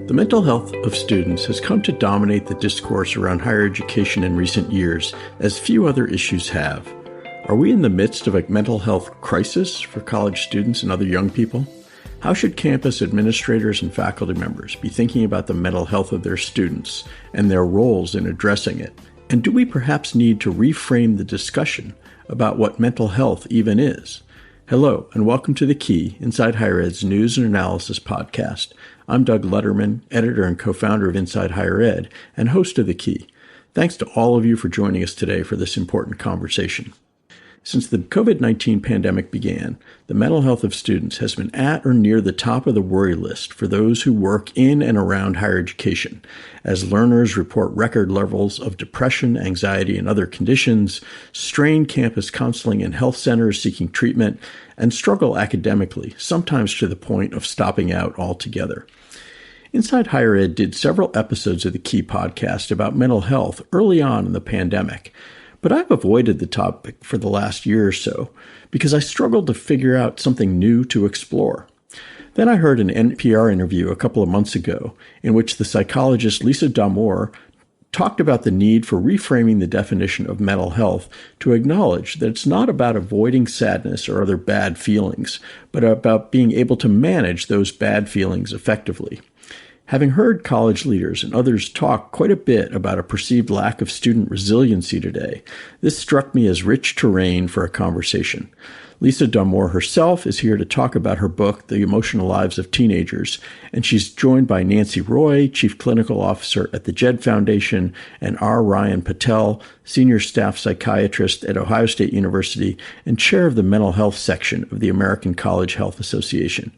The mental health of students has come to dominate the discourse around higher education in recent years, as few other issues have. Are we in the midst of a mental health crisis for college students and other young people? How should campus administrators and faculty members be thinking about the mental health of their students and their roles in addressing it? And do we perhaps need to reframe the discussion about what mental health even is? Hello, and welcome to The Key, Inside Higher Ed's news and analysis podcast. I'm Doug Letterman, editor and co-founder of Inside Higher Ed and host of The Key. Thanks to all of you for joining us today for this important conversation. Since the COVID-19 pandemic began, the mental health of students has been at or near the top of the worry list for those who work in and around higher education, as learners report record levels of depression, anxiety, and other conditions, strain campus counseling and health centers seeking treatment, and struggle academically, sometimes to the point of stopping out altogether. Inside Higher Ed did several episodes of the Key podcast about mental health early on in the pandemic, but I've avoided the topic for the last year or so because I struggled to figure out something new to explore. Then I heard an NPR interview a couple of months ago in which the psychologist Lisa Damour talked about the need for reframing the definition of mental health to acknowledge that it's not about avoiding sadness or other bad feelings, but about being able to manage those bad feelings effectively. Having heard college leaders and others talk quite a bit about a perceived lack of student resiliency today, this struck me as rich terrain for a conversation. Lisa Damour herself is here to talk about her book, The Emotional Lives of Teenagers, and she's joined by Nance Roy, Chief Clinical Officer at the Jed Foundation, and R. Ryan Patel, Senior Staff Psychiatrist at Ohio State University and Chair of the Mental Health Section of the American College Health Association.